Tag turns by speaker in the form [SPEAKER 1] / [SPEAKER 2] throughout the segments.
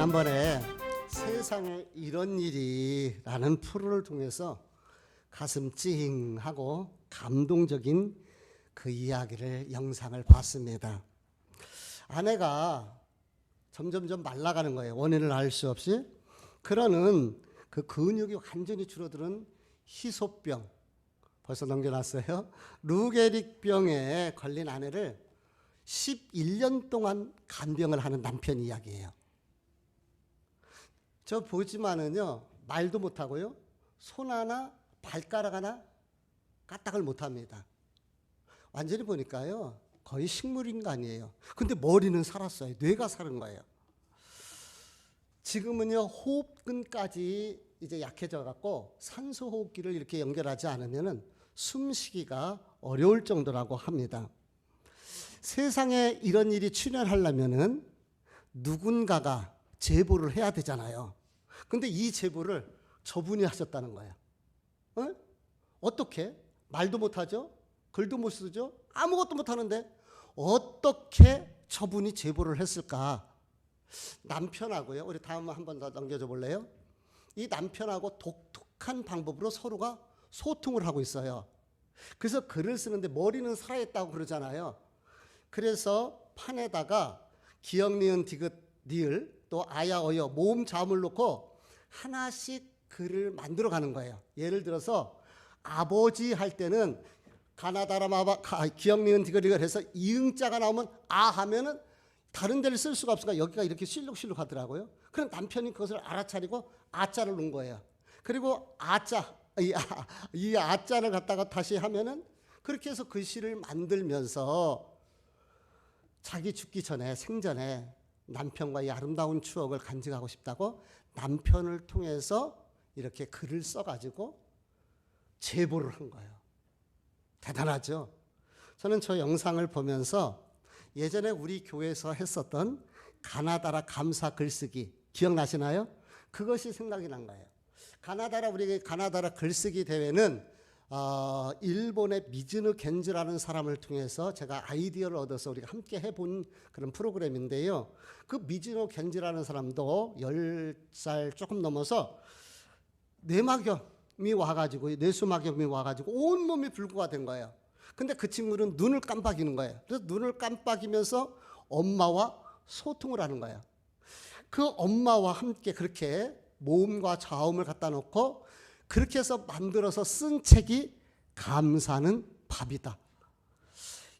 [SPEAKER 1] 지난번에 세상에 이런 일이라는 프로를 통해서 가슴 찡하고 감동적인 그 이야기를 영상을 봤습니다. 아내가 점점점 말라가는 거예요. 원인을 알 수 없이. 그러는 그 근육이 완전히 줄어드는 희소병, 벌써 넘겨놨어요. 루게릭병에 걸린 아내를 11년 동안 간병을 하는 남편 이야기예요. 저 보지만은요, 말도 못하고요, 손 하나 발가락 하나 까딱을 못합니다. 완전히 보니까요, 거의 식물인간이에요. 근데 머리는 살았어요. 뇌가 사는 거예요. 지금은요, 호흡근까지 이제 약해져 갖고 산소 호흡기를 이렇게 연결하지 않으면은 숨쉬기가 어려울 정도라고 합니다. 세상에 이런 일이 출현하려면은 누군가가 제보를 해야 되잖아요. 근데 이 제보를 저분이 하셨다는 거예요. 어떻게? 말도 못하죠? 글도 못 쓰죠? 아무것도 못하는데 어떻게 저분이 제보를 했을까? 남편하고요. 우리 다음 한번 더 넘겨줘 볼래요? 이 남편하고 독특한 방법으로 서로가 소통을 하고 있어요. 그래서 글을 쓰는데 머리는 살아있다고 그러잖아요. 그래서 판에다가 기역, 니은, 디귿, 니을 또 아야, 어여 모음, 자음을 놓고 하나씩 글을 만들어 가는 거예요. 예를 들어서 아버지 할 때는 가나다라 기역, 니은, 디귿, 니을 해서 이응자가 나오면 아 하면은 다른 데를 쓸 수가 없으니까 여기가 이렇게 실룩실룩 하더라고요. 그럼 남편이 그것을 알아차리고 아자를 놓은 거예요. 그리고 아자, 이 아자를 갖다가 다시 하면은 그렇게 해서 글씨를 만들면서 자기 죽기 전에 생전에 남편과의 아름다운 추억을 간직하고 싶다고 남편을 통해서 이렇게 글을 써가지고 제보를 한 거예요. 대단하죠? 저는 저 영상을 보면서 예전에 우리 교회에서 했었던 가나다라 감사 글쓰기 기억나시나요? 그것이 생각이 난 거예요. 우리 가나다라 글쓰기 대회는 일본의 미즈누 겐즈라는 사람을 통해서 제가 아이디어를 얻어서 우리가 함께 해본 그런 프로그램인데요. 그 미즈누 겐즈라는 사람도 10살 조금 넘어서 뇌막염이 와가지고 뇌수막염이 와가지고 온몸이 불구가 된 거예요. 근데 그 친구는 눈을 깜빡이는 거예요. 그래서 눈을 깜빡이면서 엄마와 소통을 하는 거예요. 그 엄마와 함께 그렇게 모음과 자음을 갖다 놓고 그렇게 해서 만들어서 쓴 책이 감사는 밥이다.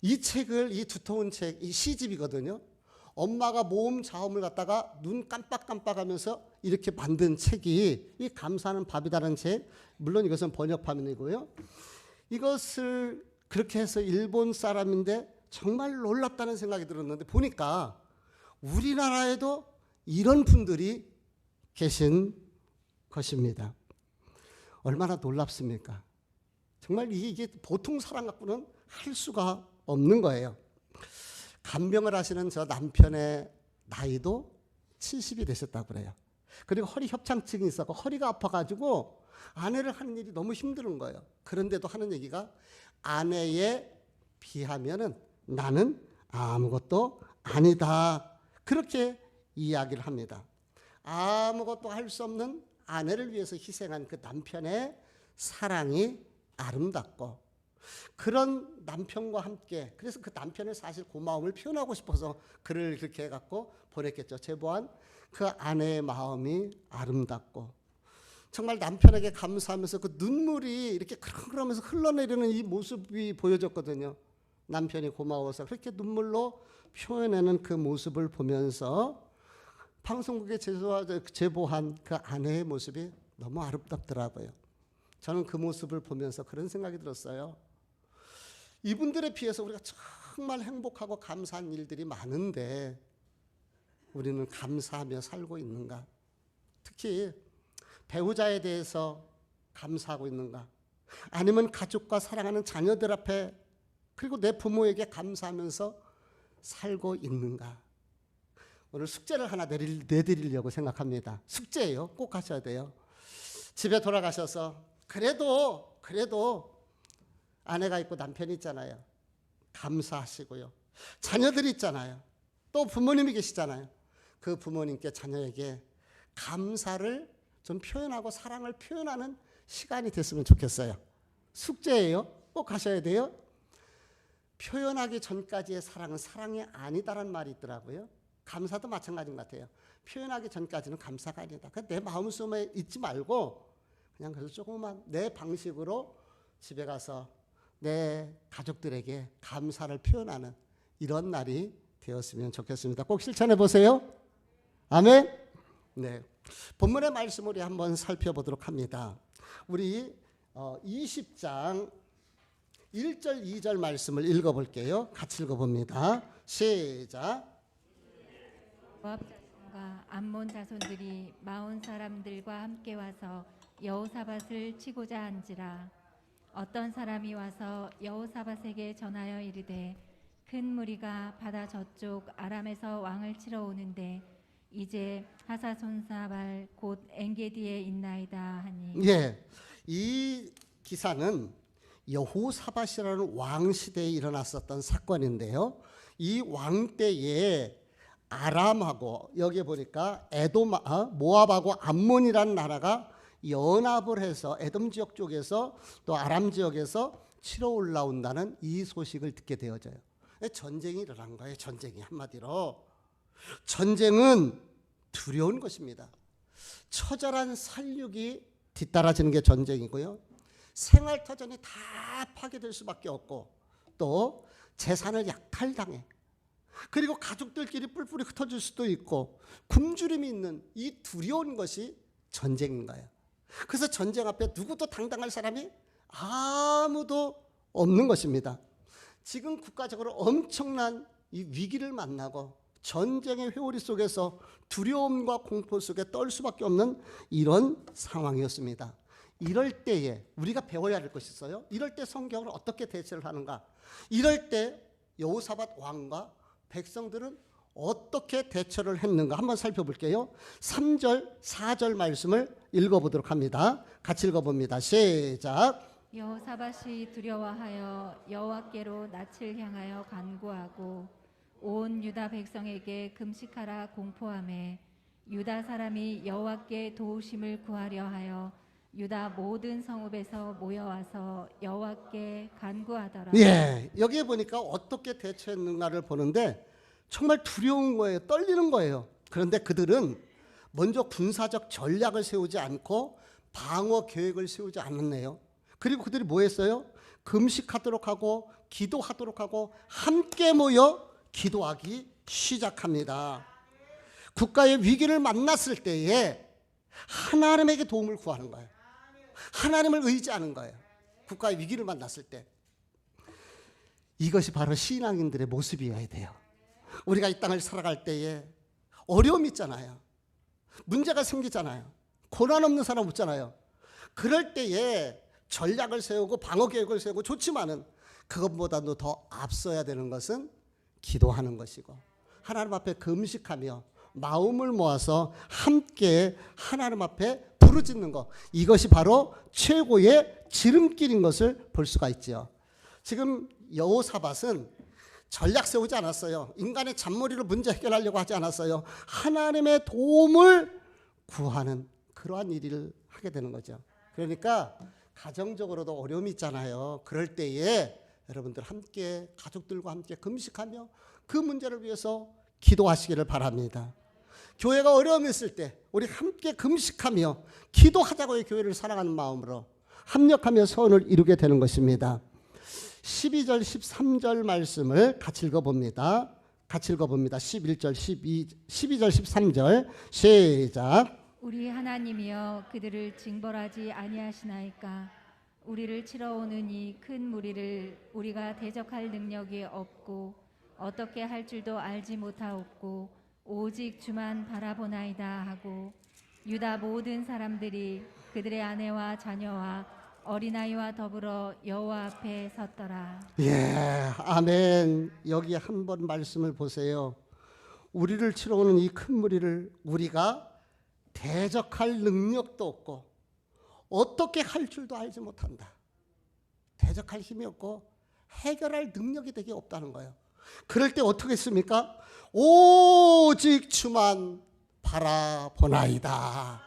[SPEAKER 1] 이 책을, 이 두터운 책, 이 시집이거든요. 엄마가 모음 자음을 갖다가 눈 깜빡깜빡하면서 이렇게 만든 책이 이 감사는 밥이다라는 책, 물론 이것은 번역판이고요. 이것을 그렇게 해서 일본 사람인데 정말 놀랍다는 생각이 들었는데 보니까 우리나라에도 이런 분들이 계신 것입니다. 얼마나 놀랍습니까? 정말 이게 보통 사람 갖고는 할 수가 없는 거예요. 간병을 하시는 저 남편의 나이도 70이 되셨다고 그래요. 그리고 허리 협착증이 있어서 허리가 아파가지고 아내를 하는 일이 너무 힘든 거예요. 그런데도 하는 얘기가 아내에 비하면은 나는 아무것도 아니다. 그렇게 이야기를 합니다. 아무것도 할 수 없는 아내를 위해서 희생한 그 남편의 사랑이 아름답고 그런 남편과 함께 그래서 그 남편의 사실 고마움을 표현하고 싶어서 글을 그렇게 해갖고 보냈겠죠. 제보한 그 아내의 마음이 아름답고 정말 남편에게 감사하면서 그 눈물이 이렇게 그러면서 흘러내리는 이 모습이 보여졌거든요. 남편이 고마워서 그렇게 눈물로 표현하는 그 모습을 보면서 방송국에 제보한 그 아내의 모습이 너무 아름답더라고요. 저는 그 모습을 보면서 그런 생각이 들었어요. 이분들에 비해서 우리가 정말 행복하고 감사한 일들이 많은데 우리는 감사하며 살고 있는가? 특히 배우자에 대해서 감사하고 있는가? 아니면 가족과 사랑하는 자녀들 앞에 그리고 내 부모에게 감사하면서 살고 있는가? 오늘 숙제를 하나 내드리려고 생각합니다. 숙제예요. 꼭 하셔야 돼요. 집에 돌아가셔서 그래도 아내가 있고 남편이 있잖아요. 감사하시고요. 자녀들이 있잖아요. 또 부모님이 계시잖아요. 그 부모님께 자녀에게 감사를 좀 표현하고 사랑을 표현하는 시간이 됐으면 좋겠어요. 숙제예요. 꼭 하셔야 돼요. 표현하기 전까지의 사랑은 사랑이 아니다라는 말이 있더라고요. 감사도 마찬가지인 것 같아요. 표현하기 전까지는 감사가 아니다. 내 마음속에 있지 말고 그냥 그래서 조금만 내 방식으로 집에 가서 내 가족들에게 감사를 표현하는 이런 날이 되었으면 좋겠습니다. 꼭 실천해 보세요. 아멘. 네. 본문의 말씀 우리 한번 살펴보도록 합니다. 우리 20장 1절 2절 말씀을 읽어볼게요. 같이 읽어봅니다. 시작.
[SPEAKER 2] 모압 자손과 암몬 자손들이 마온 사람들과 함께 와서 여호사밧을 치고자 한지라. 어떤 사람이 와서 여호사밧에게 전하여 이르되 큰 무리가 바다 저쪽 아람에서 왕을 치러 오는데 이제 하사손사발 곧 엔게디에 있나이다 하니.
[SPEAKER 1] 예, 이 기사는 여호사밧이라는 왕 시대에 일어났었던 사건인데요. 이 왕 때에 아람하고 여기 보니까 에돔, 모압하고 암몬이라는 나라가 연합을 해서 에돔 지역 쪽에서 또 아람 지역에서 치러 올라온다는 이 소식을 듣게 되어져요. 전쟁이 일어난 거예요. 전쟁이 한마디로. 전쟁은 두려운 것입니다. 처절한 살육이 뒤따라지는 게 전쟁이고요. 생활터전이 다 파괴될 수밖에 없고 또 재산을 약탈당해. 그리고 가족들끼리 뿔뿔이 흩어질 수도 있고 굶주림이 있는 이 두려운 것이 전쟁인 거예요. 그래서 전쟁 앞에 누구도 당당할 사람이 아무도 없는 것입니다. 지금 국가적으로 엄청난 이 위기를 만나고 전쟁의 회오리 속에서 두려움과 공포 속에 떨 수밖에 없는 이런 상황이었습니다. 이럴 때에 우리가 배워야 할 것이 있어요. 이럴 때 성경을 어떻게 대처를 하는가? 이럴 때 여호사밧 왕과 백성들은 어떻게 대처를 했는가 한번 살펴볼게요. 3절, 4절 말씀을 읽어보도록 합니다. 같이 읽어봅니다. 시작.
[SPEAKER 2] 여호사밧이 두려워하여 여호와께로 낯을 향하여 간구하고 온 유다 백성에게 금식하라 공포하매 유다 사람이 여호와께 도우심을 구하려 하여 유다 모든 성읍에서 모여와서 여호와께 간구하더라.
[SPEAKER 1] 예, 여기에 보니까 어떻게 대처했는가를 보는데 정말 두려운 거예요. 떨리는 거예요. 그런데 그들은 먼저 군사적 전략을 세우지 않고 방어 계획을 세우지 않았네요. 그리고 그들이 뭐 했어요? 금식하도록 하고 기도하도록 하고 함께 모여 기도하기 시작합니다. 국가의 위기를 만났을 때에 하나님에게 도움을 구하는 거예요. 하나님을 의지하는 거예요. 국가의 위기를 만났을 때. 이것이 바로 신앙인들의 모습이어야 돼요. 우리가 이 땅을 살아갈 때에 어려움이 있잖아요. 문제가 생기잖아요. 고난 없는 사람 없잖아요. 그럴 때에 전략을 세우고 방어 계획을 세우고 좋지만은 그것보다도 더 앞서야 되는 것은 기도하는 것이고 하나님 앞에 금식하며 마음을 모아서 함께 하나님 앞에 부르짖는 것, 이것이 바로 최고의 지름길인 것을 볼 수가 있죠. 지금 여호사밧은 전략 세우지 않았어요. 인간의 잔머리로 문제 해결하려고 하지 않았어요. 하나님의 도움을 구하는 그러한 일을 하게 되는 거죠. 그러니까 가정적으로도 어려움이 있잖아요. 그럴 때에 여러분들 함께 가족들과 함께 금식하며 그 문제를 위해서 기도하시기를 바랍니다. 교회가 어려움이 있을 때 우리 함께 금식하며 기도하자고요. 교회를 사랑하는 마음으로 합력하며 선을 이루게 되는 것입니다. 12절 13절 말씀을 같이 읽어봅니다. 같이 읽어봅니다. 11절 12절 13절 시작.
[SPEAKER 2] 우리 하나님이여 그들을 징벌하지 아니하시나이까. 우리를 치러 오는 이 큰 무리를 우리가 대적할 능력이 없고 어떻게 할 줄도 알지 못하옵고 오직 주만 바라보나이다 하고 유다 모든 사람들이 그들의 아내와 자녀와 어린아이와 더불어 여호와 앞에 섰더라.
[SPEAKER 1] 예, 아멘. 여기 한번 말씀을 보세요. 우리를 치러 오는 이 큰 무리를 우리가 대적할 능력도 없고 어떻게 할 줄도 알지 못한다. 대적할 힘이 없고 해결할 능력이 되게 없다는 거예요. 그럴 때 어떻게 했습니까? 오직 주만 바라보나이다.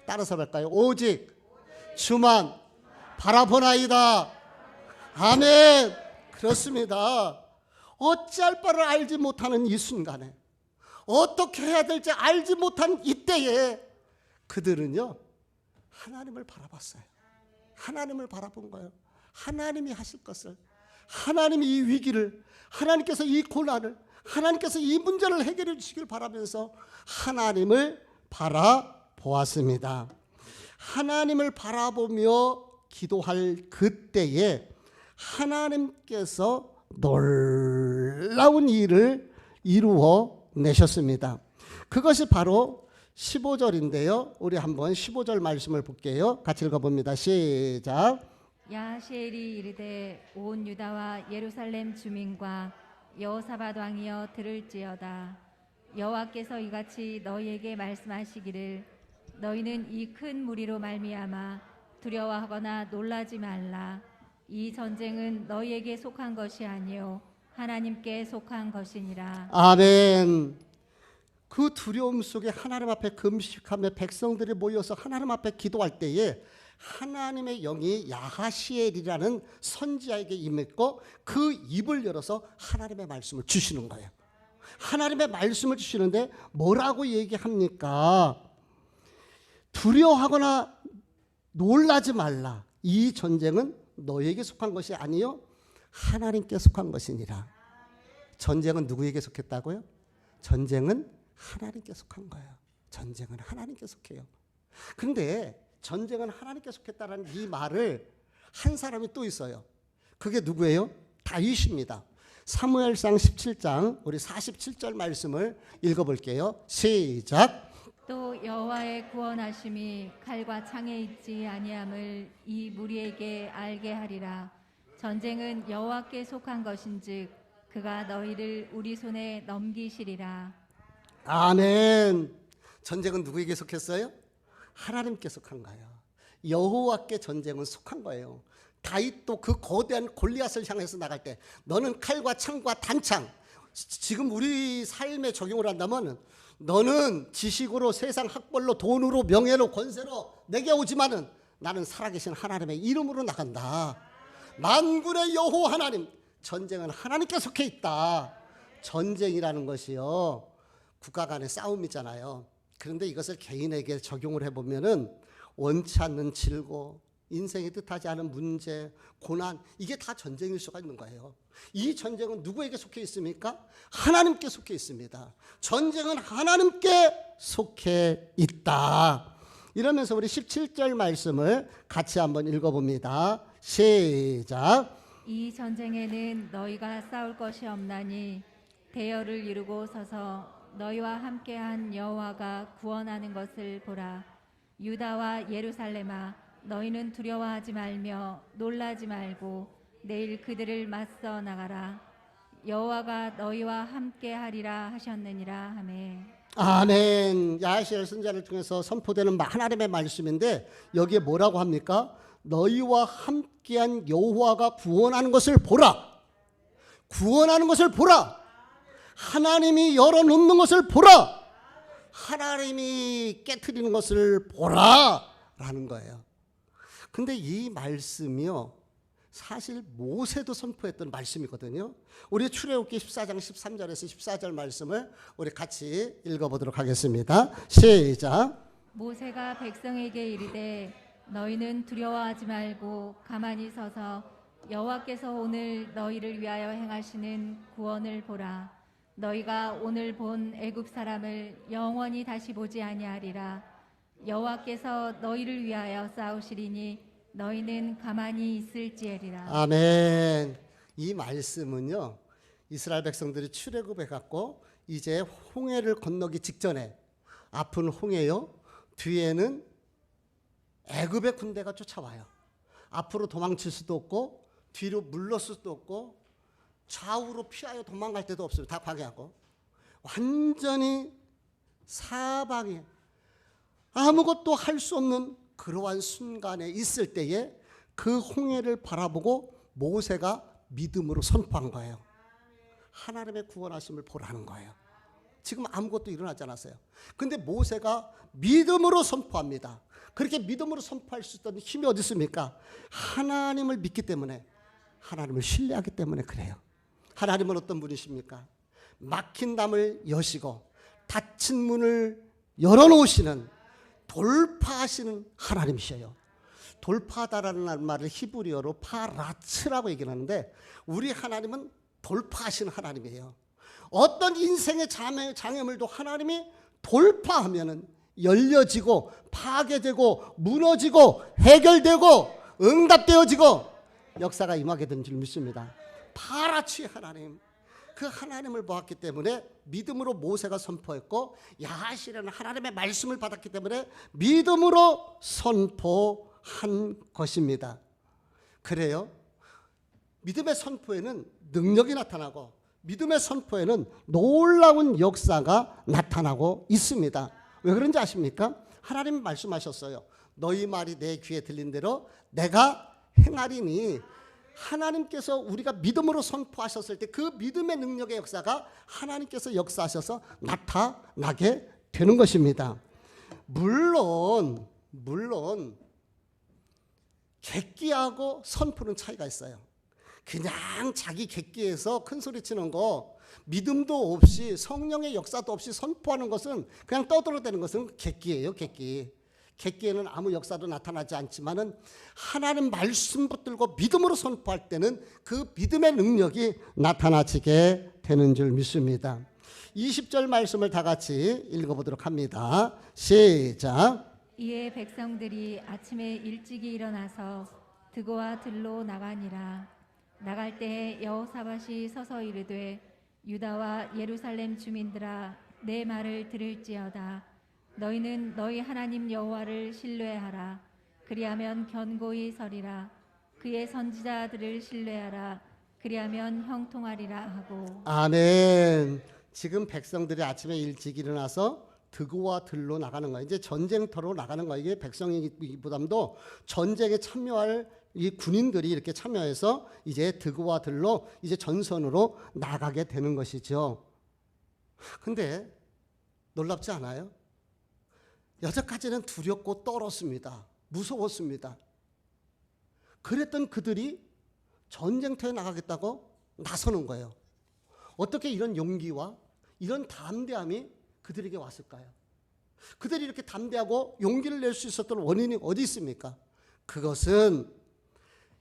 [SPEAKER 1] 따라서 볼까요? 오직 주만 바라보나이다. 아멘. 그렇습니다. 어찌할 바를 알지 못하는 이 순간에, 어떻게 해야 될지 알지 못한 이때에 그들은요 하나님을 바라봤어요. 하나님을 바라본 거예요. 하나님이 하실 것을, 하나님이 이 위기를, 하나님께서 이 고난을, 하나님께서 이 문제를 해결해 주시길 바라면서 하나님을 바라보았습니다. 하나님을 바라보며 기도할 그때에 하나님께서 놀라운 일을 이루어 내셨습니다. 그것이 바로 15절인데요. 우리 한번 15절 말씀을 볼게요. 같이 읽어봅니다. 시작.
[SPEAKER 2] 야하시엘이 이르되 온 유다와 예루살렘 주민과 여호사밧 왕이여 들을지어다. 여호와께서 이같이 너희에게 말씀하시기를 너희는 이 큰 무리로 말미암아 두려워하거나 놀라지 말라. 이 전쟁은 너희에게 속한 것이 아니요 하나님께 속한 것이니라.
[SPEAKER 1] 아멘. 그 두려움 속에 하나님 앞에 금식하며 백성들이 모여서 하나님 앞에 기도할 때에 하나님의 영이 야하시엘이라는 선지자에게 임했고 그 입을 열어서 하나님의 말씀을 주시는 거예요. 하나님의 말씀을 주시는데 뭐라고 얘기합니까? 두려워하거나 놀라지 말라. 이 전쟁은 너에게 속한 것이 아니요 하나님께 속한 것이니라. 전쟁은 누구에게 속했다고요? 전쟁은 하나님께 속한 거예요. 전쟁은 하나님께 속해요. 그런데 전쟁은 하나님께 속했다는 이 말을 한 사람이 또 있어요. 그게 누구예요? 다윗입니다. 사무엘상 17장 우리 47절 말씀을 읽어볼게요. 시작.
[SPEAKER 2] 또 여호와의 구원하심이 칼과 창에 있지 아니함을 이 무리에게 알게 하리라. 전쟁은 여호와께 속한 것인즉 그가 너희를 우리 손에 넘기시리라.
[SPEAKER 1] 아멘. 전쟁은 누구에게 속했어요? 하나님께 속한 거예요. 여호와께 전쟁은 속한 거예요. 다윗도 그 거대한 골리앗을 향해서 나갈 때 너는 칼과 창과 단창, 지금 우리 삶에 적용을 한다면 너는 지식으로 세상 학벌로 돈으로 명예로 권세로 내게 오지만은 나는 살아계신 하나님의 이름으로 나간다. 만군의 여호와 하나님, 전쟁은 하나님께 속해 있다. 전쟁이라는 것이요 국가 간의 싸움이잖아요. 그런데 이것을 개인에게 적용을 해보면은 원치 않는 질고 인생이 뜻하지 않은 문제, 고난, 이게 다 전쟁일 수가 있는 거예요. 이 전쟁은 누구에게 속해 있습니까? 하나님께 속해 있습니다. 전쟁은 하나님께 속해 있다. 이러면서 우리 17절 말씀을 같이 한번 읽어봅니다. 시작.
[SPEAKER 2] 이 전쟁에는 너희가 싸울 것이 없나니 대열을 이루고 서서 너희와 함께한 여호와가 구원하는 것을 보라. 유다와 예루살렘아 너희는 두려워하지 말며 놀라지 말고 내일 그들을 맞서 나가라. 여호와가 너희와 함께하리라 하셨느니라 하매.
[SPEAKER 1] 아멘. 야하시엘 선지자를 통해서 선포되는 하나님의 말씀인데 여기에 뭐라고 합니까? 너희와 함께한 여호와가 구원하는 것을 보라. 구원하는 것을 보라. 하나님이 열어놓는 것을 보라. 하나님이 깨트리는 것을 보라 라는 거예요. 근데 이 말씀이요 사실 모세도 선포했던 말씀이거든요. 우리 출애굽기 14장 13절에서 14절 말씀을 우리 같이 읽어보도록 하겠습니다. 시작.
[SPEAKER 2] 모세가 백성에게 이르되 너희는 두려워하지 말고 가만히 서서 여호와께서 오늘 너희를 위하여 행하시는 구원을 보라. 너희가 오늘 본 애굽 사람을 영원히 다시 보지 아니하리라. 여호와께서 너희를 위하여 싸우시리니 너희는 가만히 있을지어리라.
[SPEAKER 1] 아멘. 이 말씀은요 이스라엘 백성들이 출애굽해 갖고 이제 홍해를 건너기 직전에 앞은 홍해요 뒤에는 애굽의 군대가 쫓아와요. 앞으로 도망칠 수도 없고 뒤로 물러설 수도 없고 좌우로 피하여 도망갈 데도 없어요. 다 방해하고 완전히 사방에 아무것도 할 수 없는 그러한 순간에 있을 때에 그 홍해를 바라보고 모세가 믿음으로 선포한 거예요. 하나님의 구원하심을 보라는 거예요. 지금 아무것도 일어나지 않았어요. 근데 모세가 믿음으로 선포합니다. 그렇게 믿음으로 선포할 수 있던 힘이 어디 있습니까? 하나님을 믿기 때문에, 하나님을 신뢰하기 때문에 그래요. 하나님은 어떤 분이십니까? 막힌 담을 여시고 닫힌 문을 열어놓으시는, 돌파하시는 하나님이셔요. 돌파하다라는 말을 히브리어로 파라츠라고 얘기를 하는데, 우리 하나님은 돌파하시는 하나님이에요. 어떤 인생의 장애물도 하나님이 돌파하면은 열려지고 파괴되고 무너지고 해결되고 응답되어지고 역사가 임하게 된 줄 믿습니다. 파라치의 하나님, 그 하나님을 보았기 때문에 믿음으로 모세가 선포했고, 야하시라는 하나님의 말씀을 받았기 때문에 믿음으로 선포한 것입니다. 그래요. 믿음의 선포에는 능력이 나타나고 믿음의 선포에는 놀라운 역사가 나타나고 있습니다. 왜 그런지 아십니까? 하나님 말씀하셨어요. 너희 말이 내 귀에 들린 대로 내가 행하리니. 하나님께서 우리가 믿음으로 선포하셨을 때 그 믿음의 능력의 역사가 하나님께서 역사하셔서 나타나게 되는 것입니다. 물론 객기하고 선포는 차이가 있어요. 그냥 자기 객기에서 큰 소리 치는 거, 믿음도 없이 성령의 역사도 없이 선포하는 것은, 그냥 떠들어대는 것은 객기예요. 객기에는 아무 역사도 나타나지 않지만은 하나님 말씀 붙들고 믿음으로 선포할 때는 그 믿음의 능력이 나타나지게 되는 줄 믿습니다. 20절 말씀을 다 같이 읽어보도록 합니다. 시작.
[SPEAKER 2] 이에 백성들이 아침에 일찍이 일어나서 드고와 들로 나가니라. 나갈 때에 여호사밧이 서서 이르되 유다와 예루살렘 주민들아, 내 말을 들을지어다. 너희는 너희 하나님 여호와를 신뢰하라. 그리하면 견고히 서리라. 그의 선지자들을 신뢰하라. 그리하면 형통하리라 하고.
[SPEAKER 1] 아멘. 지금 백성들이 아침에 일찍 일어나서 드고와 들로 나가는 거예요. 이제 전쟁터로 나가는 거예요. 이게 백성이기보다도 전쟁에 참여할 이 군인들이 이렇게 참여해서 이제 드고와 들로 이제 전선으로 나가게 되는 것이죠. 근데 놀랍지 않아요? 여태까지는 두렵고 떨었습니다. 무서웠습니다. 그랬던 그들이 전쟁터에 나가겠다고 나서는 거예요. 어떻게 이런 용기와 이런 담대함이 그들에게 왔을까요? 그들이 이렇게 담대하고 용기를 낼 수 있었던 원인이 어디 있습니까? 그것은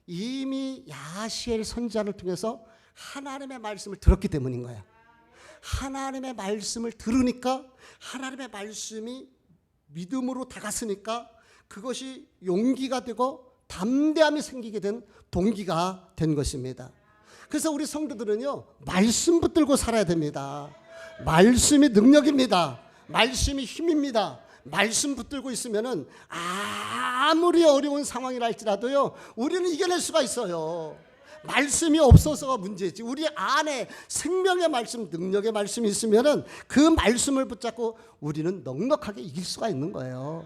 [SPEAKER 1] 이미 야시엘 선지자를 통해서 하나님의 말씀을 들었기 때문인 거예요. 하나님의 말씀을 들으니까, 하나님의 말씀이 믿음으로 다가서니까 그것이 용기가 되고 담대함이 생기게 된 동기가 된 것입니다. 그래서 우리 성도들은요, 말씀 붙들고 살아야 됩니다. 말씀이 능력입니다. 말씀이 힘입니다. 말씀 붙들고 있으면은 아무리 어려운 상황이라 할지라도요, 우리는 이겨낼 수가 있어요. 말씀이 없어서가 문제지. 우리 안에 생명의 말씀, 능력의 말씀이 있으면은 그 말씀을 붙잡고 우리는 넉넉하게 이길 수가 있는 거예요.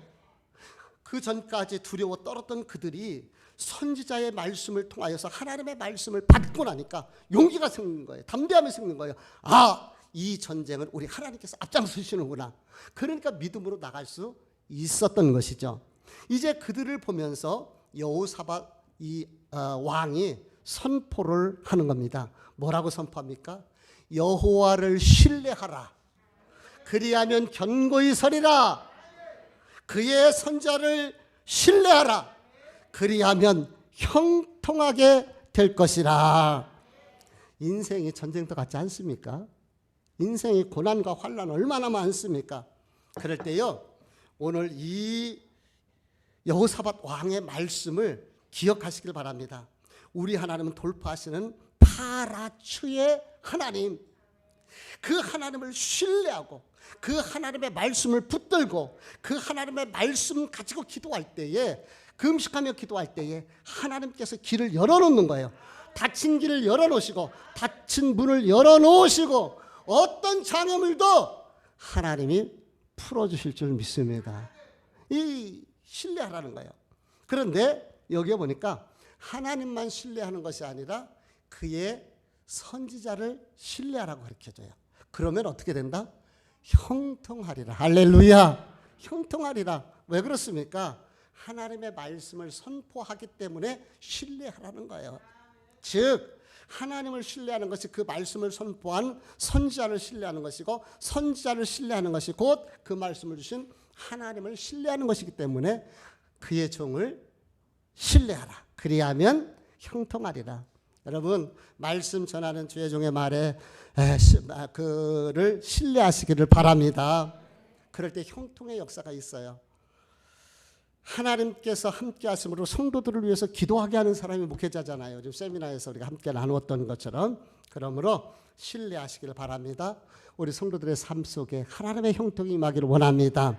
[SPEAKER 1] 그 전까지 두려워 떨었던 그들이 선지자의 말씀을 통하여서 하나님의 말씀을 받고 나니까 용기가 생기는 거예요. 담대함이 생기는 거예요. 아, 이 전쟁은 우리 하나님께서 앞장서시는구나. 그러니까 믿음으로 나갈 수 있었던 것이죠. 이제 그들을 보면서 여호사밧 왕이 선포를 하는 겁니다. 뭐라고 선포합니까? 여호와를 신뢰하라. 그리하면 견고히 서리라. 그의 선자를 신뢰하라. 그리하면 형통하게 될 것이라. 인생이 전쟁터 같지 않습니까? 인생의 고난과 환난 얼마나 많습니까? 그럴 때요, 오늘 이 여호사밧 왕의 말씀을 기억하시길 바랍니다. 우리 하나님은 돌파하시는 파라추의 하나님, 그 하나님을 신뢰하고 그 하나님의 말씀을 붙들고 그 하나님의 말씀 가지고 기도할 때에, 금식하며 기도할 때에 하나님께서 길을 열어놓는 거예요. 닫힌 길을 열어놓으시고 닫힌 문을 열어놓으시고 어떤 장애물도 하나님이 풀어주실 줄 믿습니다. 이 신뢰하라는 거예요. 그런데 여기에 보니까 하나님만 신뢰하는 것이 아니라 그의 선지자를 신뢰하라고 가르쳐줘요. 그러면 어떻게 된다? 형통하리라. 할렐루야. 형통하리라. 왜 그렇습니까? 하나님의 말씀을 선포하기 때문에 신뢰하라는 거예요. 즉 하나님을 신뢰하는 것이 그 말씀을 선포한 선지자를 신뢰하는 것이고, 선지자를 신뢰하는 것이 곧 그 말씀을 주신 하나님을 신뢰하는 것이기 때문에 그의 종을 신뢰하라. 그리하면 형통하리라. 여러분, 말씀 전하는 주의 종의 말에 그를 신뢰하시기를 바랍니다. 그럴 때 형통의 역사가 있어요. 하나님께서 함께 하심으로 성도들을 위해서 기도하게 하는 사람이 목회자잖아요. 요즘 세미나에서 우리가 함께 나누었던 것처럼. 그러므로 신뢰하시기를 바랍니다. 우리 성도들의 삶 속에 하나님의 형통이 임하기를 원합니다.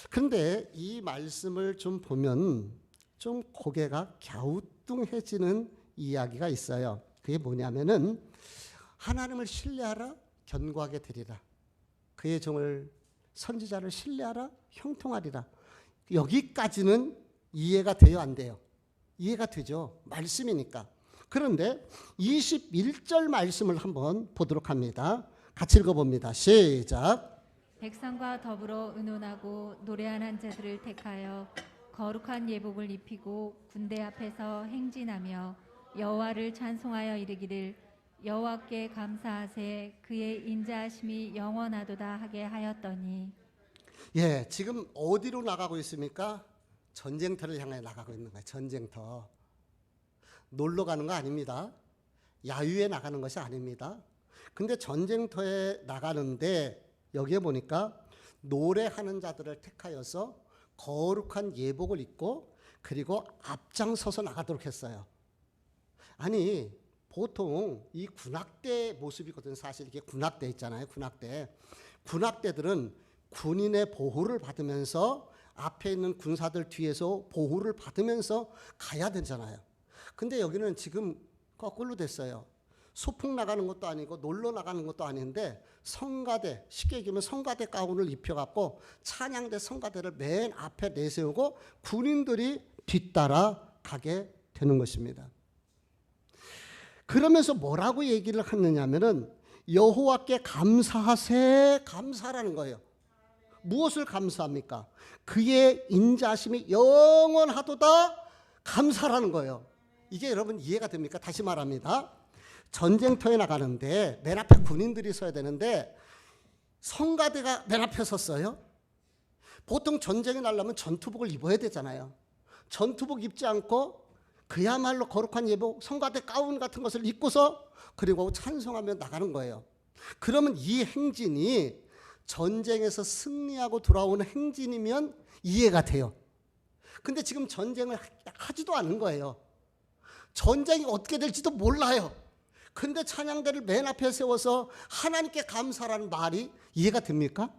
[SPEAKER 1] 그런데 이 말씀을 좀 보면 좀 고개가 갸우뚱해지는 이야기가 있어요. 그게 뭐냐면은 하나님을 신뢰하라, 견고하게 되리라. 그의 종을 선지자를 신뢰하라, 형통하리라. 여기까지는 이해가 돼요, 안 돼요? 이해가 되죠. 말씀이니까. 그런데 21절 말씀을 한번 보도록 합니다. 같이 읽어봅니다. 시작.
[SPEAKER 2] 백성과 더불어 의논하고 노래하는 자들을 택하여 거룩한 예복을 입히고 군대 앞에서 행진하며 여호와를 찬송하여 이르기를 여호와께 감사하세 그의 인자하심이 영원하도다 하게 하였더니.
[SPEAKER 1] 예, 지금 어디로 나가고 있습니까? 전쟁터를 향해 나가고 있는 거예요. 전쟁터. 놀러 가는 거 아닙니다. 야유에 나가는 것이 아닙니다. 근데 전쟁터에 나가는데 여기에 보니까 노래하는 자들을 택하여서 거룩한 예복을 입고 그리고 앞장서서 나가도록 했어요. 아니, 보통 이 군악대 모습이거든. 사실 이게 군악대 있잖아요. 군악대. 군악대들은 군인의 보호를 받으면서 앞에 있는 군사들 뒤에서 보호를 받으면서 가야 되잖아요. 근데 여기는 지금 거꾸로 됐어요. 소풍 나가는 것도 아니고 놀러 나가는 것도 아닌데 성가대, 쉽게 얘기하면 성가대 가운을 입혀갖고 찬양대 성가대를 맨 앞에 내세우고 군인들이 뒤따라 가게 되는 것입니다. 그러면서 뭐라고 얘기를 하느냐면은 여호와께 감사하세, 감사라는 거예요. 무엇을 감사합니까? 그의 인자하심이 영원하도다, 감사라는 거예요. 이게 여러분 이해가 됩니까? 다시 말합니다. 전쟁터에 나가는데 맨 앞에 군인들이 서야 되는데 성가대가 맨 앞에 섰어요. 보통 전쟁이 나려면 전투복을 입어야 되잖아요. 전투복 입지 않고 그야말로 거룩한 예복, 성가대 가운 같은 것을 입고서 그리고 찬송하며 나가는 거예요. 그러면 이 행진이 전쟁에서 승리하고 돌아오는 행진이면 이해가 돼요. 근데 지금 전쟁을 하지도 않은 거예요. 전쟁이 어떻게 될지도 몰라요. 근데 찬양대를 맨 앞에 세워서 하나님께 감사라는 말이 이해가 됩니까?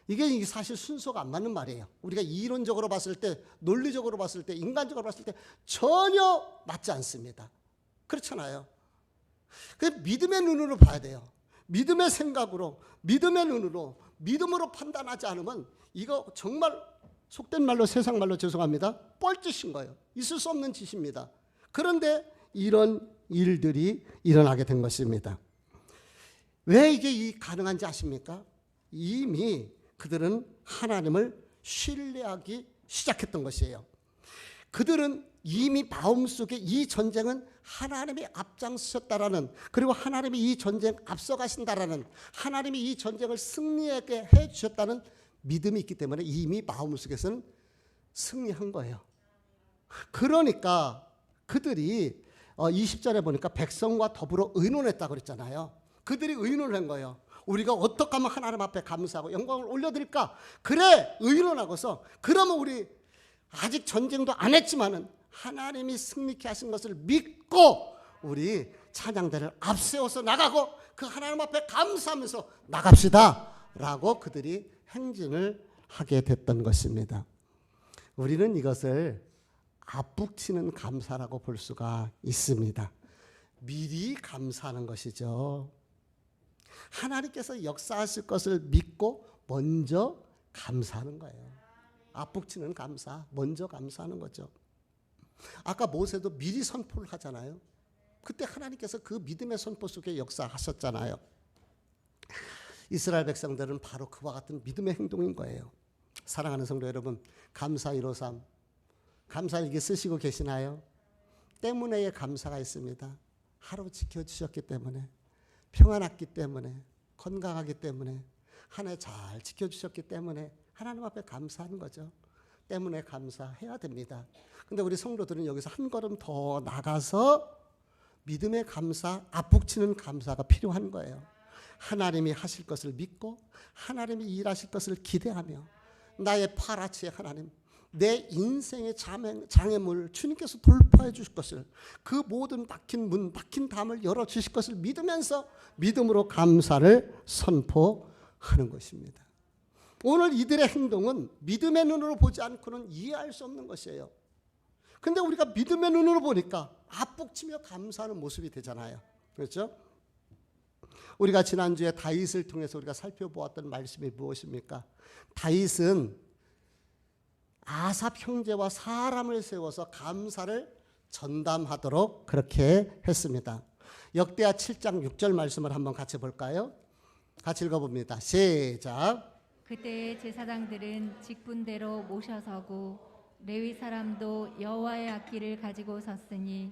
[SPEAKER 1] 이게 사실 순서가 안 맞는 말이에요. 우리가 이론적으로 봤을 때, 논리적으로 봤을 때, 인간적으로 봤을 때 전혀 맞지 않습니다. 그렇잖아요. 그래서 믿음의 눈으로 봐야 돼요. 믿음의 생각으로, 믿음의 눈으로, 믿음으로 판단하지 않으면 이거 정말 속된 말로, 세상 말로 죄송합니다. 뻘짓인 거예요. 있을 수 없는 짓입니다. 그런데 이런 일들이 일어나게 된 것입니다. 왜 이게 가능한지 아십니까? 이미 그들은 하나님을 신뢰하기 시작했던 것이에요. 그들은 이미 마음속에 이 전쟁은 하나님이 앞장서셨다라는, 그리고 하나님이 이 전쟁 앞서가신다라는, 하나님이 이 전쟁을 승리하게 해주셨다는 믿음이 있기 때문에 이미 마음속에서는 승리한 거예요. 그러니까 그들이 20절에 보니까 백성과 더불어 의논했다고 그랬잖아요. 그들이 의논을 한 거예요. 우리가 어떻게 하면 하나님 앞에 감사하고 영광을 올려드릴까? 그래, 의논하고서 그러면 우리 아직 전쟁도 안 했지만은 하나님이 승리케 하신 것을 믿고 우리 찬양대를 앞세워서 나가고 그 하나님 앞에 감사하면서 나갑시다 라고 그들이 행진을 하게 됐던 것입니다. 우리는 이것을 앞북치는 감사라고 볼 수가 있습니다. 미리 감사하는 것이죠. 하나님께서 역사하실 것을 믿고 먼저 감사하는 거예요. 앞북치는 감사, 먼저 감사하는 거죠. 아까 모세도 미리 선포를 하잖아요. 그때 하나님께서 그 믿음의 선포 속에 역사하셨잖아요. 이스라엘 백성들은 바로 그와 같은 믿음의 행동인 거예요. 사랑하는 성도 여러분, 감사 153 감사일기 쓰시고 계시나요? 때문에의 감사가 있습니다. 하루 지켜주셨기 때문에, 평안했기 때문에, 건강하기 때문에, 한 해 잘 지켜주셨기 때문에 하나님 앞에 감사하는 거죠. 때문에 감사해야 됩니다. 근데 우리 성도들은 여기서 한 걸음 더 나가서 믿음의 감사, 앞북치는 감사가 필요한 거예요. 하나님이 하실 것을 믿고 하나님이 일하실 것을 기대하며 나의 파라치의 하나님, 내 인생의 장애물 주님께서 돌파해 주실 것을, 그 모든 막힌 문, 막힌 담을 열어주실 것을 믿으면서 믿음으로 감사를 선포하는 것입니다. 오늘 이들의 행동은 믿음의 눈으로 보지 않고는 이해할 수 없는 것이에요. 근데 우리가 믿음의 눈으로 보니까 앞북치며 감사하는 모습이 되잖아요. 그렇죠? 우리가 지난주에 다윗을 통해서 우리가 살펴보았던 말씀이 무엇입니까? 다윗은 아삽 형제와 사람을 세워서 감사를 전담하도록 그렇게 했습니다. 역대하 7장 6절 말씀을 한번 같이 볼까요? 같이 읽어봅니다. 시작.
[SPEAKER 2] 그때의 제사장들은 직분대로 모셔서고 레위 사람도 여호와의 악기를 가지고 섰으니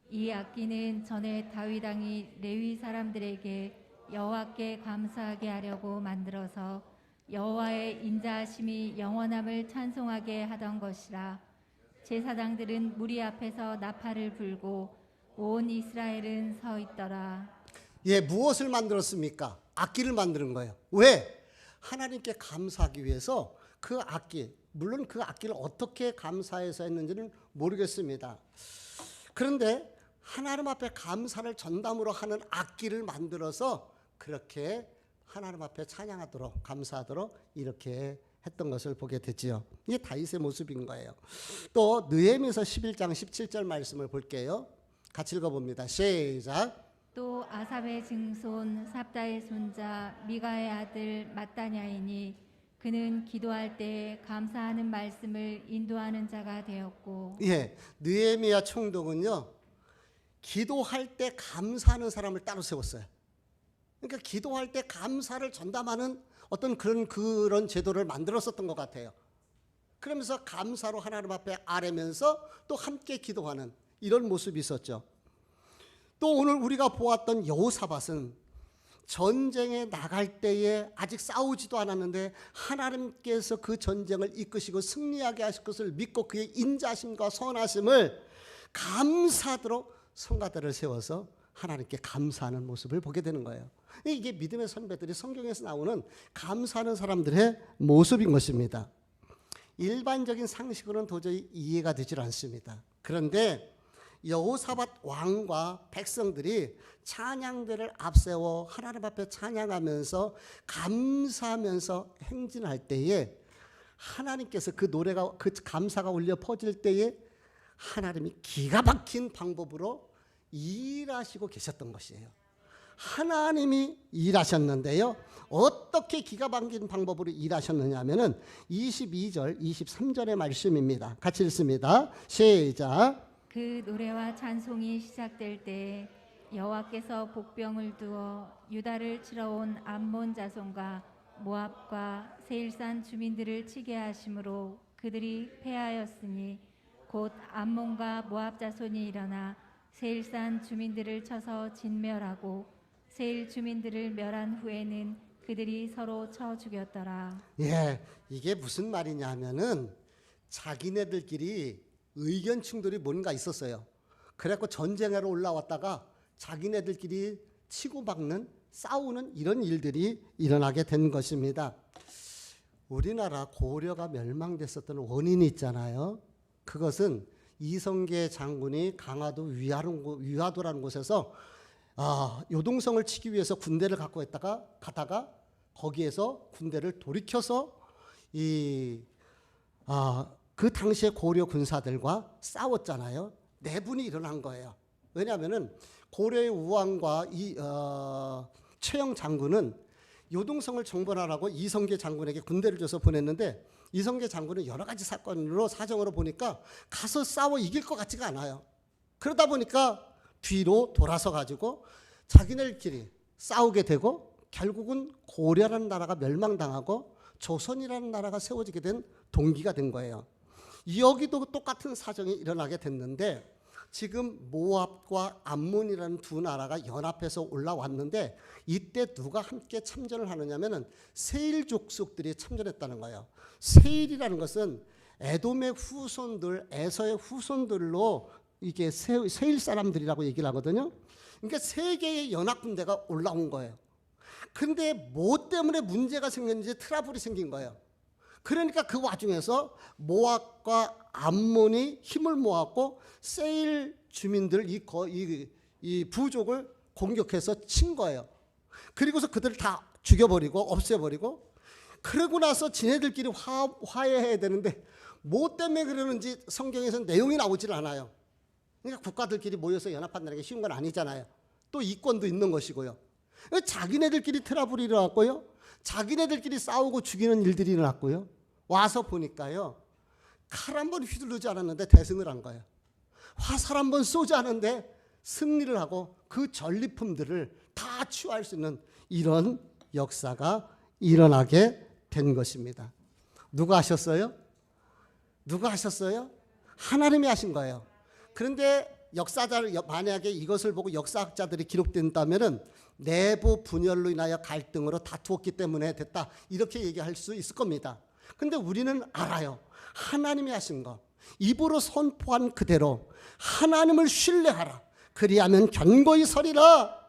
[SPEAKER 2] 이 악기는 전에 다윗 왕이 레위 사람들에게 여호와께 감사하게 하려고 만들어서 여호와의 인자하심이 영원함을 찬송하게 하던 것이라. 제사장들은 무리 앞에서 나팔을 불고 온 이스라엘은 서 있더라.
[SPEAKER 1] 예, 무엇을 만들었습니까? 악기를 만드는 거예요. 왜? 하나님께 감사하기 위해서 그 악기, 물론 그 악기를 어떻게 감사해서 했는지는 모르겠습니다. 그런데 하나님 앞에 감사를 전담으로 하는 악기를 만들어서 그렇게 하나님 앞에 찬양하도록, 감사하도록 이렇게 했던 것을 보게 되지요. 이게 다윗의 모습인 거예요. 또 느헤미야서 11장 17절 말씀을 볼게요. 같이 읽어봅니다. 시작.
[SPEAKER 2] 또 아삽의 증손 삽다의 손자 미가의 아들 mat단야이니 그는 기도할 때 감사하는 말씀을 인도하는 자가 되었고.
[SPEAKER 1] 예, 느헤미야 총독은요, 기도할 때 감사하는 사람을 따로 세웠어요. 그러니까 기도할 때 감사를 전담하는 어떤 그런 제도를 만들었었던 것 같아요. 그러면서 감사로 하나님 앞에 아뢰면서 또 함께 기도하는 이런 모습이 있었죠. 또 오늘 우리가 보았던 여호사밧은 전쟁에 나갈 때에 아직 싸우지도 않았는데 하나님께서 그 전쟁을 이끄시고 승리하게 하실 것을 믿고 그의 인자심과 선하심을 감사하도록 성가대를 세워서 하나님께 감사하는 모습을 보게 되는 거예요. 이게 믿음의 선배들이 성경에서 나오는 감사하는 사람들의 모습인 것입니다. 일반적인 상식으로는 도저히 이해가 되질 않습니다. 그런데 여호사밧 왕과 백성들이 찬양대를 앞세워 하나님 앞에 찬양하면서 감사하면서 행진할 때에 하나님께서 그 노래가, 그 감사가 울려 퍼질 때에 하나님이 기가 막힌 방법으로 일하시고 계셨던 것이에요. 하나님이 일하셨는데요, 어떻게 기가 막힌 방법으로 일하셨느냐 하면은 22절 23절의 말씀입니다. 같이 읽습니다. 시작.
[SPEAKER 2] 그 노래와 찬송이 시작될 때 여호와께서 복병을 두어 유다를 치러 온 암몬 자손과 모압과 세일산 주민들을 치게 하심으로 그들이 패하였으니 곧 암몬과 모압 자손이 일어나 세일산 주민들을 쳐서 진멸하고 세일 주민들을 멸한 후에는 그들이 서로 쳐 죽였더라.
[SPEAKER 1] 예, 이게 무슨 말이냐 하면은 자기네들끼리 의견 충돌이 뭔가 있었어요. 그래갖고 전쟁하러 올라왔다가 자기네들끼리 치고받는, 싸우는 이런 일들이 일어나게 된 것입니다. 우리나라 고려가 멸망됐었던 원인이 있잖아요. 그것은 이성계 장군이 강화도 위화도라는 곳에서 요동성을 치기 위해서 군대를 갖고 가다가 거기에서 군대를 돌이켜서 그 당시에 고려 군사들과 싸웠잖아요. 내분이 일어난 거예요. 왜냐하면은 고려의 우왕과 최영 장군은 요동성을 정벌하라고 이성계 장군에게 군대를 줘서 보냈는데 이성계 장군은 여러 가지 사정으로 보니까 가서 싸워 이길 것 같지가 않아요. 그러다 보니까 뒤로 돌아서 가지고 자기네들끼리 싸우게 되고 결국은 고려라는 나라가 멸망당하고 조선이라는 나라가 세워지게 된 동기가 된 거예요. 여기도 똑같은 사정이 일어나게 됐는데 지금 모압과 암몬이라는 두 나라가 연합해서 올라왔는데 이때 누가 함께 참전을 하느냐면은 세일 족속들이 참전했다는 거예요. 세일이라는 것은 에돔의 후손들, 에서의 후손들로 이게 세일 사람들이라고 얘기를 하거든요. 그러니까 세 개의 연합 군대가 올라온 거예요. 근데 뭐 때문에 문제가 생겼는지 트러블이 생긴 거예요. 그러니까 그 와중에서 모압과 암몬이 힘을 모았고 세일 주민들 이 부족을 공격해서 친 거예요. 그리고서 그들을 다 죽여버리고 없애버리고 그러고 나서 지네들끼리 화해해야 되는데 뭐 때문에 그러는지 성경에서는 내용이 나오질 않아요. 그러니까 국가들끼리 모여서 연합한다는 게 쉬운 건 아니잖아요. 또 이권도 있는 것이고요. 자기네들끼리 트러블이 일어났고요. 자기네들끼리 싸우고 죽이는 일들이 일어났고요. 와서 보니까요. 칼 한 번 휘두르지 않았는데 대승을 한 거예요. 화살 한 번 쏘지 않았는데 승리를 하고 그 전리품들을 다 취할 수 있는 이런 역사가 일어나게 된 것입니다. 누가 하셨어요? 누가 하셨어요? 하나님이 하신 거예요. 그런데 역사자를 만약에 이것을 보고 역사학자들이 기록된다면은 내부 분열로 인하여 갈등으로 다투었기 때문에 됐다 이렇게 얘기할 수 있을 겁니다. 근데 우리는 알아요. 하나님이 하신 거 입으로 선포한 그대로 하나님을 신뢰하라. 그리하면 견고히 서리라.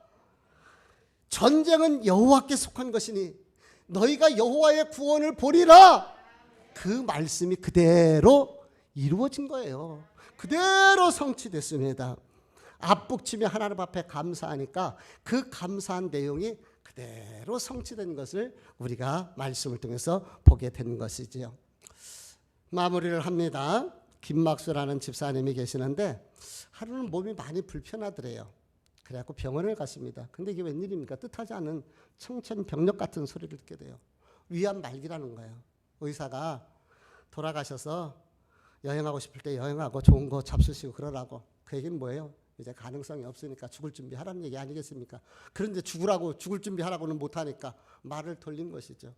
[SPEAKER 1] 전쟁은 여호와께 속한 것이니 너희가 여호와의 구원을 보리라. 그 말씀이 그대로 이루어진 거예요. 그대로 성취됐습니다. 앞북치며 하나님 앞에 감사하니까 그 감사한 내용이 그대로 성취된 것을 우리가 말씀을 통해서 보게 된 것이지요. 마무리를 합니다. 김막수라는 집사님이 계시는데 하루는 몸이 많이 불편하더래요. 그래갖고 병원을 갔습니다. 근데 이게 웬일입니까? 뜻하지 않은 청천벽력 같은 소리를 듣게 돼요. 위암 말기라는 거예요. 의사가 돌아가셔서 여행하고 싶을 때 여행하고 좋은 거 잡수시고 그러라고. 그 얘기는 뭐예요? 이제 가능성이 없으니까 죽을 준비하라는 얘기 아니겠습니까? 그런데 죽을 준비하라고는 못하니까 말을 돌린 것이죠.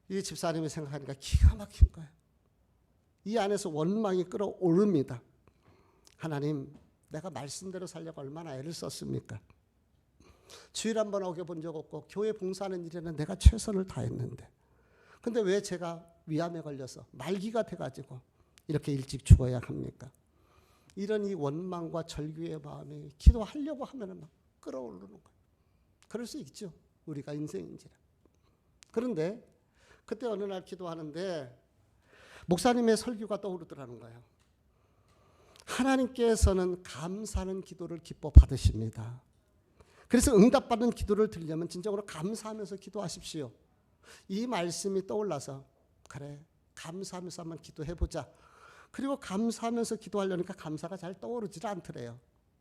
[SPEAKER 1] 이 집사님이 생각하니까 기가 막힌 거예요. 이 안에서 원망이 끌어오릅니다. 하나님, 내가 말씀대로 살려고 얼마나 애를 썼습니까? 주일 한번 어겨본 적 없고 교회 봉사하는 일에는 내가 최선을 다했는데 근데 왜 제가 위암에 걸려서 말기가 돼가지고 이렇게 일찍 죽어야 합니까? 이런 이 원망과 절규의 마음이 기도하려고 하면 막 끌어오르는 거예요. 그럴 수 있죠. 우리가 인생인지라. 그런데 그때 어느 날 기도하는데 목사님의 설교가 떠오르더라는 거예요. 하나님께서는 감사하는 기도를 기뻐 받으십니다. 그래서 응답받는 기도를 드리려면 진정으로 감사하면서 기도하십시오. 이 말씀이 떠올라서 그래 감사하면서 한번 기도해보자. 그리고 감사하면서 기도하려니까 감사가 잘 떠오르질 않더래요.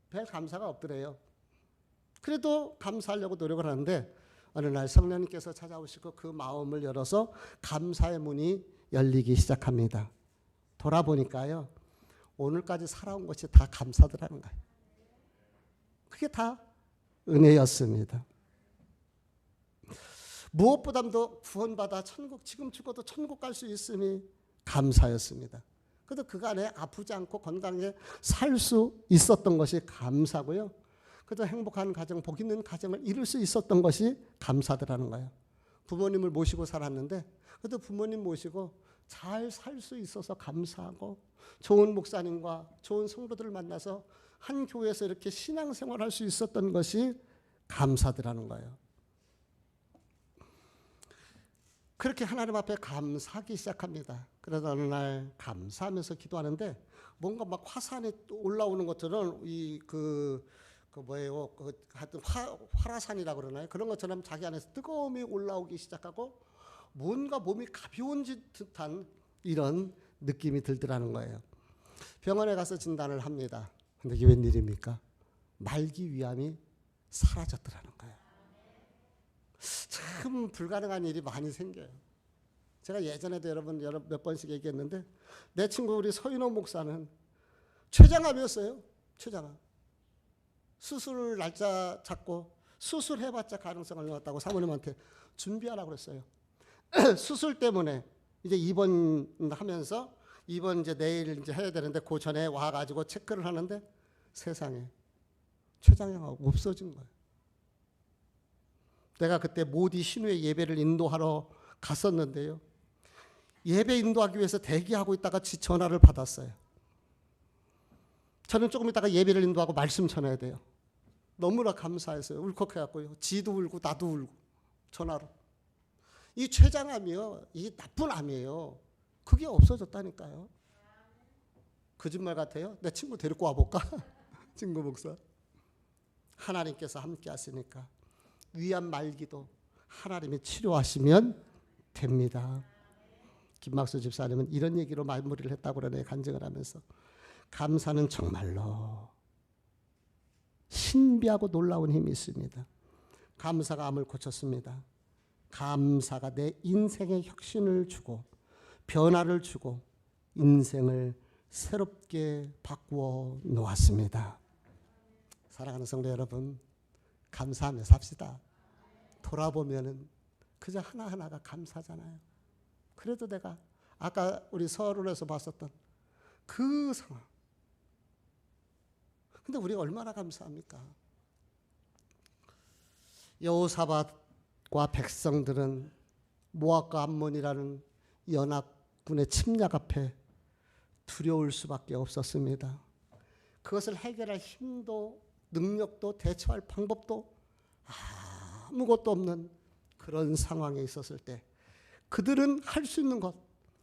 [SPEAKER 1] 별 감사가 없더래요. 그래도 감사하려고 노력을 하는데 어느 날 성령님께서 찾아오시고 그 마음을 열어서 감사의 문이 열리기 시작합니다. 돌아보니까요. 오늘까지 살아온 것이 다 감사더라는 거예요. 그게 다 은혜였습니다. 무엇보다도 구원받아 지금 죽어도 천국 갈 수 있음이 감사였습니다. 그래도 그간에 아프지 않고 건강하게 살 수 있었던 것이 감사고요. 그래도 행복한 가정, 복 있는 가정을 이룰 수 있었던 것이 감사더라는 거예요. 부모님을 모시고 살았는데 그래도 부모님 모시고 잘 살 수 있어서 감사하고 좋은 목사님과 좋은 성도들을 만나서 한 교회에서 이렇게 신앙생활할 수 있었던 것이 감사더라는 거예요. 그렇게 하나님 앞에 감사하기 시작합니다. 그러다 어느 날 감사하면서 기도하는데 뭔가 막 화산이 올라오는 것처럼 하여튼 화라산이라고 그러나요? 그런 것처럼 자기 안에서 뜨거움이 올라오기 시작하고 뭔가 몸이 가벼운 듯한 이런 느낌이 들더라는 거예요. 병원에 가서 진단을 합니다. 근데 이게 웬일입니까? 말기 위암이 사라졌더라는 거예요. 참 불가능한 일이 많이 생겨요. 제가 예전에도 여러분 몇 번씩 얘기했는데 내 친구 우리 서인호 목사는 췌장암이었어요. 췌장암. 수술 날짜 잡고 수술해봤자 가능성을 넣었다고 사모님한테 준비하라고 그랬어요. 수술 때문에 이제 입원하면서 입원 이제 내일 이제 해야 되는데 그 전에 와가지고 체크를 하는데 세상에 췌장암이 없어진 거예요. 내가 그때 모디 신우의 예배를 인도하러 갔었는데요. 예배 인도하기 위해서 대기하고 있다가 전화를 받았어요. 저는 조금 있다가 예배를 인도하고 말씀 전해야 돼요. 너무나 감사했어요. 울컥해갖고요. 지도 울고 나도 울고 전화로. 이 췌장암이요. 이게 나쁜 암이에요. 그게 없어졌다니까요. 거짓말 같아요. 내 친구 데리고 와볼까? 친구 목사. 하나님께서 함께 하시니까 위암 말기도 하나님이 치료하시면 됩니다. 김막수 집사님은 이런 얘기로 마무리를 했다고 그러네요. 간증을 하면서. 감사는 정말로 신비하고 놀라운 힘이 있습니다. 감사가 암을 고쳤습니다. 감사가 내 인생에 혁신을 주고 변화를 주고 인생을 새롭게 바꾸어 놓았습니다. 사랑하는 성도 여러분, 감사하며 삽시다. 돌아보면은 그저 하나하나가 감사잖아요. 그래도 내가 아까 우리 서론에서 봤었던 그 상황. 근데 우리가 얼마나 감사합니까? 여호사밧과 백성들은 모압과 암몬이라는 연합군의 침략 앞에 두려울 수밖에 없었습니다. 그것을 해결할 힘도 능력도 대처할 방법도 아무것도 없는 그런 상황에 있었을 때 그들은 할 수 있는 것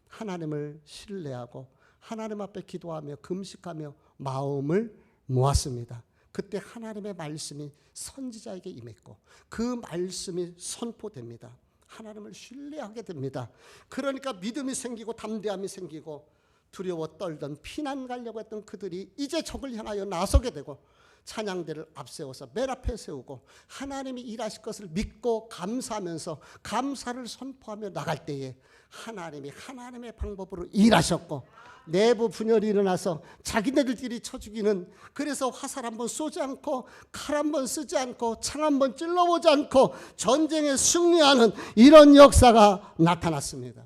[SPEAKER 1] 하나님을 신뢰하고 하나님 앞에 기도하며 금식하며 마음을 모았습니다. 그때 하나님의 말씀이 선지자에게 임했고 그 말씀이 선포됩니다. 하나님을 신뢰하게 됩니다. 그러니까 믿음이 생기고 담대함이 생기고 두려워 떨던 피난 가려고 했던 그들이 이제 적을 향하여 나서게 되고 찬양대를 앞세워서 맨 앞에 세우고 하나님이 일하실 것을 믿고 감사하면서 감사를 선포하며 나갈 때에 하나님이 하나님의 방법으로 일하셨고 내부 분열이 일어나서 자기네들끼리 쳐 죽이는, 그래서 화살 한번 쏘지 않고 칼 한번 쓰지 않고 창 한번 찔러보지 않고 전쟁에 승리하는 이런 역사가 나타났습니다.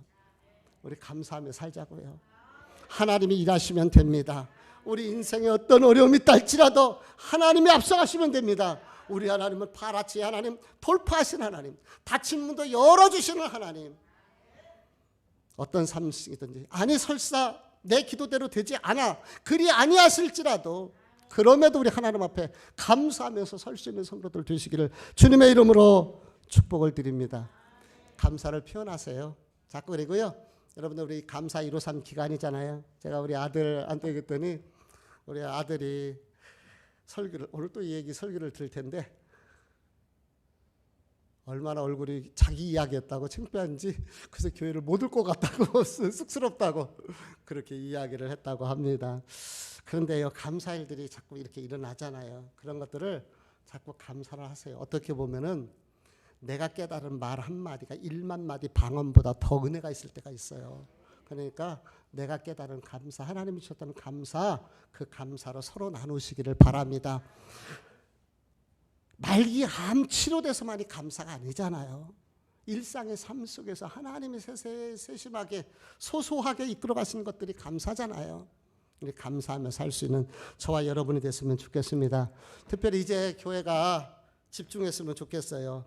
[SPEAKER 1] 우리 감사하며 살자고요. 하나님이 일하시면 됩니다. 우리 인생에 어떤 어려움이 있다 할지라도 하나님이 앞서가시면 됩니다. 우리 하나님은 파라치 하나님, 돌파하신 하나님, 닫힌 문도 열어주시는 하나님. 어떤 삶이든지 아니 설사 내 기도대로 되지 않아 그리 아니하실지라도 그럼에도 우리 하나님 앞에 감사하면서 설 수 있는 성도들 되시기를 주님의 이름으로 축복을 드립니다. 감사를 표현하세요. 자꾸. 그리고요 여러분들 우리 감사 153 기간이잖아요. 제가 우리 아들한테 얘기했더니 우리 아들이 설교를, 오늘 또 이 얘기 설교를 들을 텐데 얼마나 얼굴이 자기 이야기했다고 창피한지 그래서 교회를 못 올 것 같다고 쑥스럽다고 그렇게 이야기를 했다고 합니다. 그런데요 감사일들이 자꾸 이렇게 일어나잖아요. 그런 것들을 자꾸 감사를 하세요. 어떻게 보면은 내가 깨달은 말 한마디가 1만 마디 방언보다 더 은혜가 있을 때가 있어요. 그러니까 내가 깨달은 감사, 하나님이 주셨다는 감사, 그 감사로 서로 나누시기를 바랍니다. 말기암 치료돼서만이 감사가 아니잖아요. 일상의 삶 속에서 하나님이 세심하게 소소하게 이끌어 가시는 것들이 감사잖아요. 우리 감사하며 살 수 있는 저와 여러분이 됐으면 좋겠습니다. 특별히 이제 교회가 집중했으면 좋겠어요.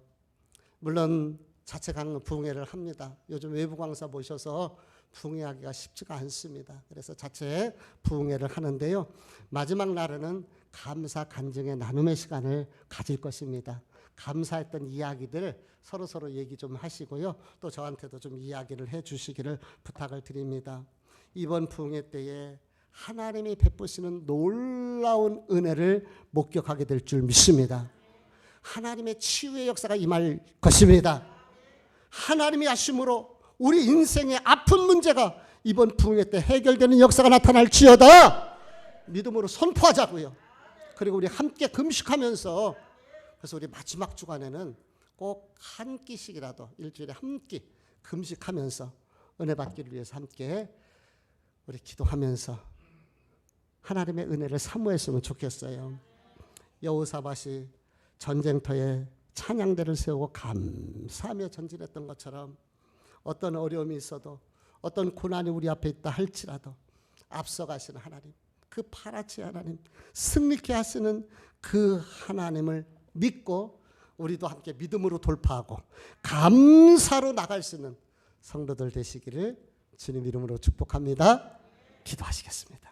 [SPEAKER 1] 물론 자체 강론 부흥회를 합니다. 요즘 외부 강사 모셔서 부흥회하기가 쉽지가 않습니다. 그래서 자체 부흥회를 하는데요. 마지막 날에는 감사 간증의 나눔의 시간을 가질 것입니다. 감사했던 이야기들 서로 얘기 좀 하시고요. 또 저한테도 좀 이야기를 해 주시기를 부탁을 드립니다. 이번 부흥회 때에 하나님이 베푸시는 놀라운 은혜를 목격하게 될 줄 믿습니다. 하나님의 치유의 역사가 임할 것입니다. 하나님이 하심으로 우리 인생의 아픈 문제가 이번 부흥회 때 해결되는 역사가 나타날지어다 믿음으로 선포하자고요. 그리고 우리 함께 금식하면서, 그래서 우리 마지막 주간에는 꼭 한 끼씩이라도 일주일에 한 끼 금식하면서 은혜 받기를 위해서 함께 우리 기도하면서 하나님의 은혜를 사모했으면 좋겠어요. 여호사밧이 전쟁터에 찬양대를 세우고 감사하며 전진했던 것처럼 어떤 어려움이 있어도 어떤 고난이 우리 앞에 있다 할지라도 앞서가시는 하나님, 그 파라치 하나님, 승리케 하시는 그 하나님을 믿고 우리도 함께 믿음으로 돌파하고 감사로 나갈 수 있는 성도들 되시기를 주님 이름으로 축복합니다. 기도하시겠습니다.